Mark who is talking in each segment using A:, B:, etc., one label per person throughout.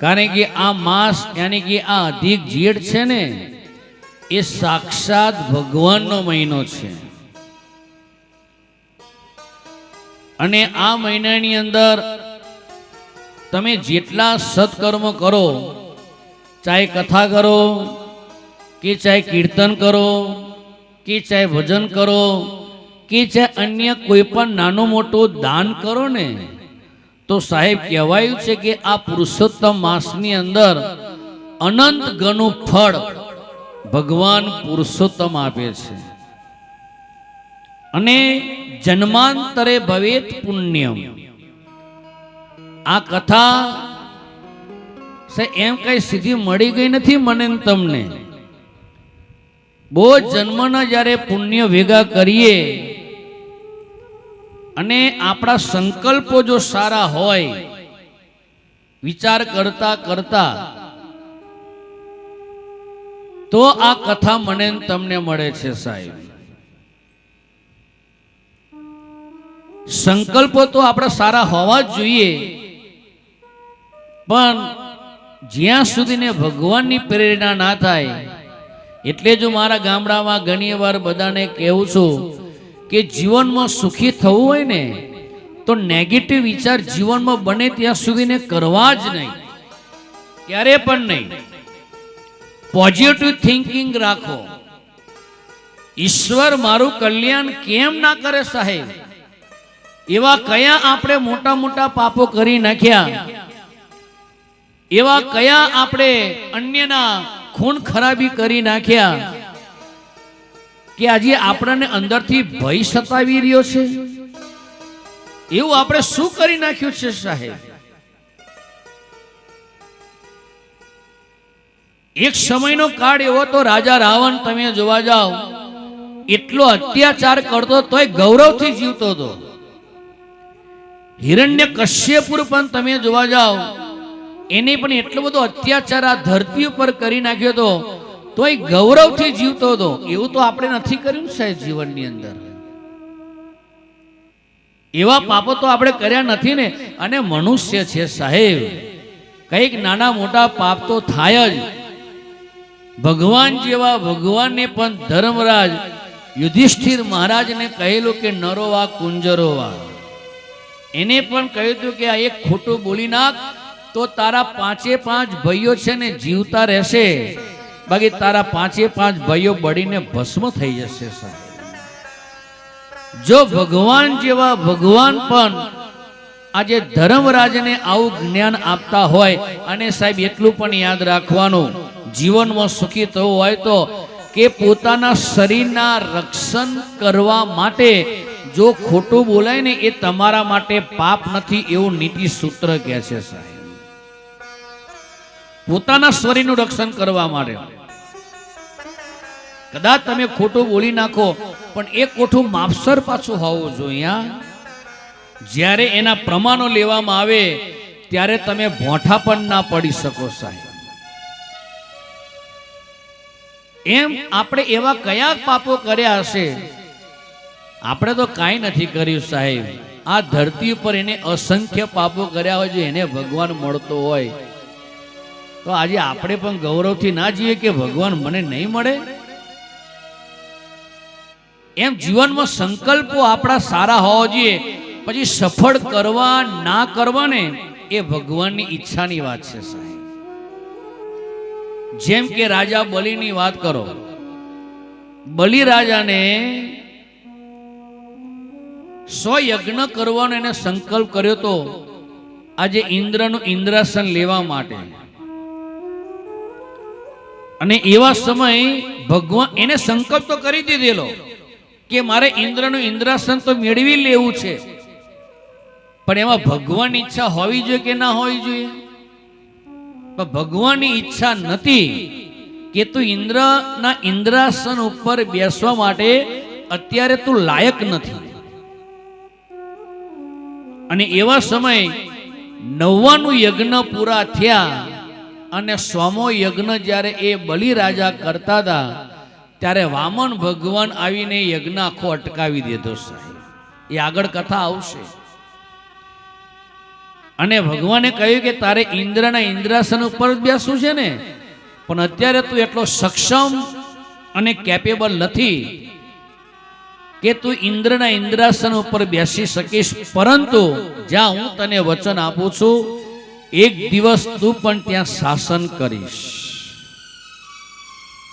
A: કારણ કે આ માસ યાની કે આ અધિક જેઠ છે ને એ સાક્ષાત ભગવાનનો મહિનો છે અને આ મહિનાની અંદર તમે જેટલા સત્કર્મ કરો, ચાહે કથા કરો કે ચાહે કીર્તન કરો કે ચાહે ભજન કરો કે ચાહે અન્ય કોઈ પણ નાનું મોટું દાન કરો ને, તો સાહેબ કહેવાયું છે કે આ પુરુષોત્તમ માસની અંદર અનંત ગણું ફળ ભગવાન પુરુષોત્તમ આપે છે અને જન્માંતરે ભવેત પુણ્યમ. આ કથા એમ કઈ સીધી મળી ગઈ નથી મને તમને. બહુ જન્મના જ્યારે પુણ્ય ભેગા કરીએ અને આપણા સંકલ્પો જો સારા હોય, વિચાર કરતા કરતા, તો આ કથા મને તમને મળે છે સાહેબ. સંકલ્પો તો આપણા સારા હોવા જ જોઈએ, પણ જ્યાં સુધીને ભગવાનની પ્રેરણા ના થાય, એટલે જો મારા ગામડામાં ઘણી વાર બધાને કહેવું છું કે જીવનમાં સુખી થવું હોય ને તો નેગેટિવ વિચાર જીવનમાં બને ત્યાં સુધીને કરવા જ નહીં, ક્યારે પણ નહીં. પોઝિટિવ થિંકિંગ રાખો. ઈશ્વર મારું કલ્યાણ કેમ ના કરે સાહેબ? એવા કયા આપણે મોટા મોટા પાપો કરી નાખ્યા, એવા કયા આપણે અન્યના ખૂન ખરાબી કરી નાખ્યા કે આજે આપણને અંદરથી ભય સતાવી રહ્યો છે? એવું આપણે શું કરી નાખ્યું છે સાહેબ? એક સમયનો કાળ એવો તો રાજા રાવણ તમે જોવા જાઓ એટલો અત્યાચાર કરતો તોય ગૌરવથી જીવતો હતો. હિરણ્યકશ્યપુ પણ તમે જોવા જાઓ એને પણ એટલો બધો અત્યાચાર આ ધરતી ઉપર કરી નાખ્યો હતો તોય ગૌરવથી જીવતો હતો. એવું તો આપણે નથી કર્યું સાહેબ જીવનની અંદર. એવા પાપો તો આપણે કર્યા નથી ને. અને મનુષ્ય છે સાહેબ, કઈક નાના મોટા પાપ તો થાય જ. ભગવાન જેવા ભગવાનને પણ ધર્મરાજ યુધિષ્ઠિર મહારાજને કહેલું કે નરોવા કુંજરોવા, એને પણ કહ્યું હતું કે આ એક ખોટું બોલી નાખ તો તારા 5 ભાઈઓ છે ને જીવતા રહેશે, બાકી તારા 5 ભાઈઓ બળીને ભસ્મ થઈ જશે સાહેબ. જો ભગવાન જેવા ભગવાન પણ આજે ધર્મરાજને આવું જ્ઞાન આપતા હોય, અને સાહેબ એટલું પણ યાદ રાખવાનું, જીવનમાં સુખી થવું હોય તો કે પોતાના શરીરના રક્ષણ કરવા માટે જો ખોટું બોલાય ને એ તમારા માટે પાપ નથી, એવું નીતિ સૂત્ર કહે છે સાહેબ. પોતાના શરીરનું રક્ષણ કરવા માટે કદાચ તમે ખોટું બોલી નાખો, પણ એ ખોટું માપસર પાછું હોવું જોઈએ. જ્યારે એના પ્રમાણો લેવામાં આવે ત્યારે તમે ભોંઠા પણ ના પડી શકો સાહેબ. એમ આપણે એવા કયા પાપો કર્યા હશે? આપણે તો કાંઈ નથી કર્યું સાહેબ. આ ધરતી ઉપર એને અસંખ્ય પાપો કર્યા હોય, જો એને ભગવાન મળતો હોય તો આજે આપણે પણ ગૌરવથી ના જીવીએ કે ભગવાન મને નહીં મળે? એમ જીવનમાં સંકલ્પો આપણા સારા હોવા જોઈએ, પછી સફળ કરવા ના કરવા ને એ ભગવાનની ઈચ્છાની વાત છે સાહેબ. જેમ કે રાજા બલિની વાત કરો. બલિ રાજાને 100 યજ્ઞ કરવાનો એને સંકલ્પ કર્યો તો આજે ઇન્દ્રનું ઇન્દ્રાસન લેવા માટે. અને એવા સમય ભગવાન એને સંકલ્પ તો કરી દીધેલો કે મારે ઇન્દ્રનું ઇન્દ્રાસન તો મેળવી લેવું છે, પણ એમાં ભગવાનની ઈચ્છા હોવી જોઈએ કે ના હોવી જોઈએ? પણ ભગવાનની ઈચ્છા નથી કે તું ઇન્દ્રના ઇન્દ્રાસન ઉપર બેસવા માટે અત્યારે તું લાયક નથી. અને એવા સમય 99 યજ્ઞ પૂરા થયા અને 100મો યજ્ઞ જ્યારે એ બલિ રાજા કરતા હતા ત્યારે વામન ભગવાન આવીને યજ્ઞ આખો અટકાવી દીધો સાહેબ. એ આગળ કથા આવશે. અને ભગવાને કહ્યું કે તારે ઇન્દ્રના ઇન્દ્રાસન ઉપર બેસવું છે ને, પણ અત્યારે તું એટલો સક્ષમ અને કેપેબલ નથી કે તું ઇન્દ્રના ઇન્દ્રાસન ઉપર બેસી શકીશ, પરંતુ જ્યાં હું તને વચન આપું છું એક દિવસ તું પણ ત્યાં શાસન કરીશ.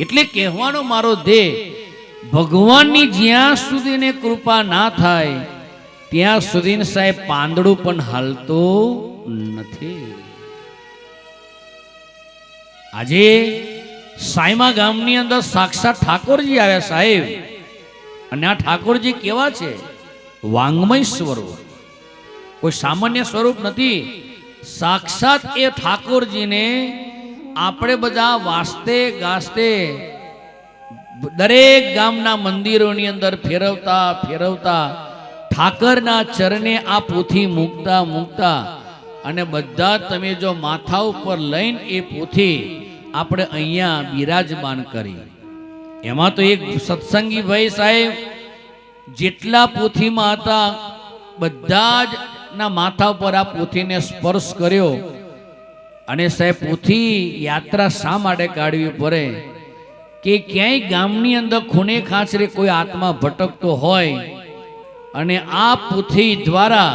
A: એટલે કહેવાનો મારો ધ્યેય, ભગવાનની જ્યાં સુધીને કૃપા ના થાય ત્યાં સુધી સાહેબ પાંદડું પણ હાલતું નથી. આજે સાયમા ગામની અંદર સાક્ષાત ઠાકોરજી આવ્યા સાહેબ, અને આ ઠાકોરજી કેવા છે? વાંગમય સ્વરૂપ, કોઈ સામાન્ય સ્વરૂપ નથી. સાક્ષાત એ ઠાકોરજીને આપણે બધા વાસ્તે ગાસ્તે દરેક ગામના મંદિરોની અંદર ફેરવતા ફેરવતા ઠાકરના ચરણે આ પોથી મૂકતા મૂકતા અને બધા તમે જો માથા ઉપર લઈને એ પોથી આપણે અહીંયા બિરાજમાન કરી. એમાં તો એક સત્સંગી ભાઈ સાહેબ જેટલા પોથીમાં હતા બધા જ ના માથા ઉપર આ પોથીને સ્પર્શ કર્યો. અને સાહેબ પોથી યાત્રા શા માટે કાઢવી પડે કે ક્યાંય ગામની અંદર ખૂણે ખાંચરે કોઈ આત્મા ભટકતો હોય અને આ પોથી દ્વારા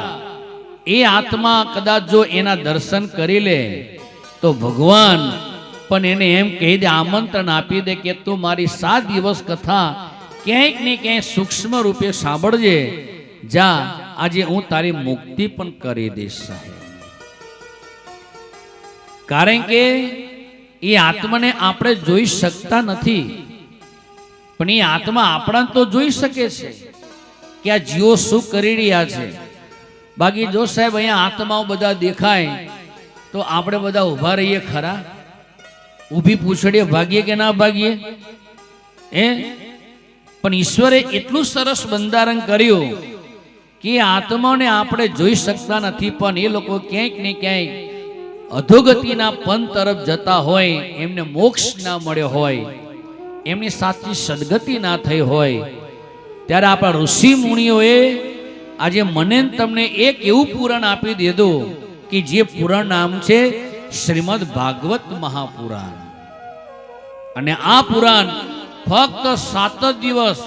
A: એ આત્મા કદાચ જો એના દર્શન કરી લે તો ભગવાન પણ એને એમ કહી દે, આમંત્રણ આપી દે કે તું મારી 7 દિવસ કથા ક્યાંક ને ક્યાંય સૂક્ષ્મ રૂપે સાંભળજે, જા આજે હું તારી મુક્તિ પણ કરી દઈશ સાહેબ. કારણ કે એ આત્માને આપણે જોઈ શકતા નથી, પણ એ આત્મા આપણા તો જોઈ શકે છે કે આ જીવો શું કરી રહ્યા છે. બાકી જો સાહેબ અહીંયા આત્માઓ બધા દેખાય તો આપણે બધા ઊભા રહીએ ખરા? ઊભી પૂછડીએ ભાગીએ કે ના ભાગીએ? પણ ઈશ્વરે એટલું સરસ બંધારણ કર્યું કે આત્માને આપણે જોઈ શકતા નથી, પણ એ લોકો ક્યાંક ને ક્યાંક અધોગતિના પંથ તરફ જતા હોય, એમને મોક્ષ ના મળ્યો હોય, એમની સાચી સદગતિ ના થઈ હોય, ત્યારે આપણા ઋષિ મુનિઓએ આજે મને તમને એક એવું પુરાણ આપી દીધું કે જે પુરાણ નામ છે શ્રીમદ ભાગવત મહાપુરાણ. અને આ પુરાણ ફક્ત 7 જ દિવસ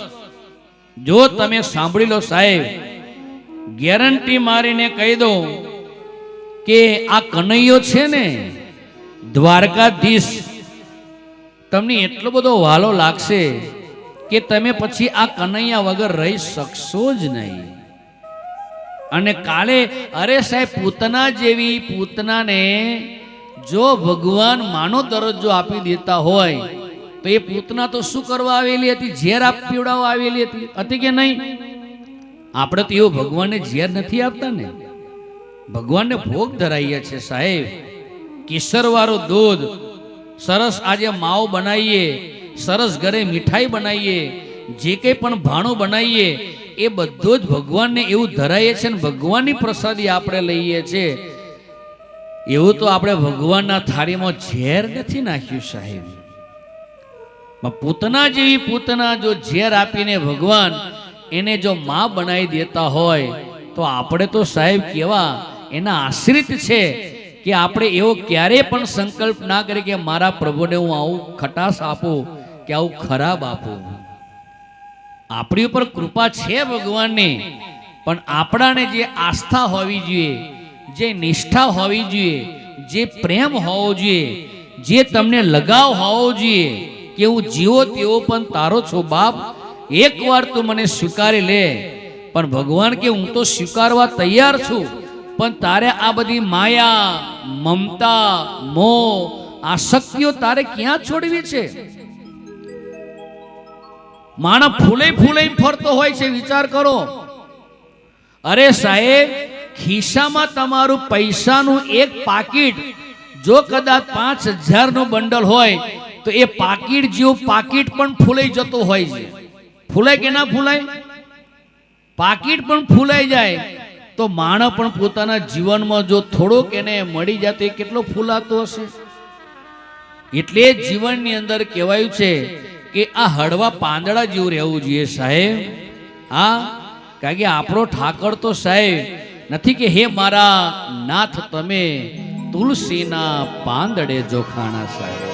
A: જો તમે સાંભળી લો સાહેબ, ગેરંટી મારીને કહી દઉં કે આ કનૈયો છે ને દ્વારકાધીશ, તમને એટલો બધો વાલો લાગશે કે તમે પછી આ કનૈયા વગર રહી શકશો જ નહીં. અને કાલે અરે સાહેબ પૂતના જેવી પૂતનાને જો ભગવાન માનો દરજ્જો આપી દેતા હોય તો એ પૂતના તો શું કરવા આવેલી હતી? ઝેર પીવડાવવા આવેલી હતી કે નહીં? આપણે તો એવું ભગવાનને ઝેર નથી આપતા ને, ભગવાનને ભોગ ધરાઈએ છે સાહેબ. કેસરવાળો દૂધ સરસ આજે માવો બનાવીએ, સરસ ઘરે મીઠાઈ બનાવીએ, જે કંઈ પણ ભાણું બનાવીએ એ બધું જ ભગવાનને એવું ધરાઈએ છે ને ભગવાનની પ્રસાદી આપણે લઈએ છીએ. એવું તો આપણે ભગવાનના થાળીમાં ઝેર નથી નાખ્યું સાહેબ. પૂતના જેવી પૂતના જો ઝેર આપીને ભગવાન એને જો માં બનાવી દેતા હોય તો આપણે તો સાહેબ કેવા એના આશ્રિત છે કે આપણે એવો ક્યારેય પણ સંકલ્પ ના કરીએ કે મારા પ્રભુને હું આવું ખટાશ આપું કે આવું ખરાબ આપું. આપણી ઉપર કૃપા છે ભગવાનની, પણ આપણાને જે આસ્થા હોવી જોઈએ, જે નિષ્ઠા હોવી જોઈએ, જે પ્રેમ હોવો જોઈએ, જે તમને લગાવ હોવો જોઈએ કે હું જીવો તેવો પણ તારો છો બાપ, એકવાર તું મને સ્વીકારી લે. પણ ભગવાન કે હું તો સ્વીકારવા તૈયાર છું, પણ તારે આ બધી માયા, મમતા, મોહ, આસક્તિઓ તારે ક્યાં છોડવી છે? માણસ ફૂલે ફૂલે ફરતો હોય છે, વિચાર કરો. અરે સાહેબ, ખિસ્સામાં તમારું પૈસાનું એક પાકીટ જો કદાચ 5000 નું બંડલ હોય તો એ પાકીટ જેવું પાકીટ પણ ફૂલાઈ જતું હોય છે. ફૂલાય કે ના ફૂલાય? પાકીટ પણ ફૂલાઈ જાય તો માણસ પણ પોતાના જીવનમાં જો થોડોક એને મળી જાય તો એ કેટલો ફૂલાતો હશે. એટલે જીવનની અંદર કહેવાયું છે કે આ હળવા પાંદડા જેવું રહેવું જોઈએ સાહેબ. હા, કારણ કે આપણો ઠાકર તો સાહેબ નથી કે હે મારા નાથ તમે તુલસીના પાંદડે જોખાણા સાહેબ.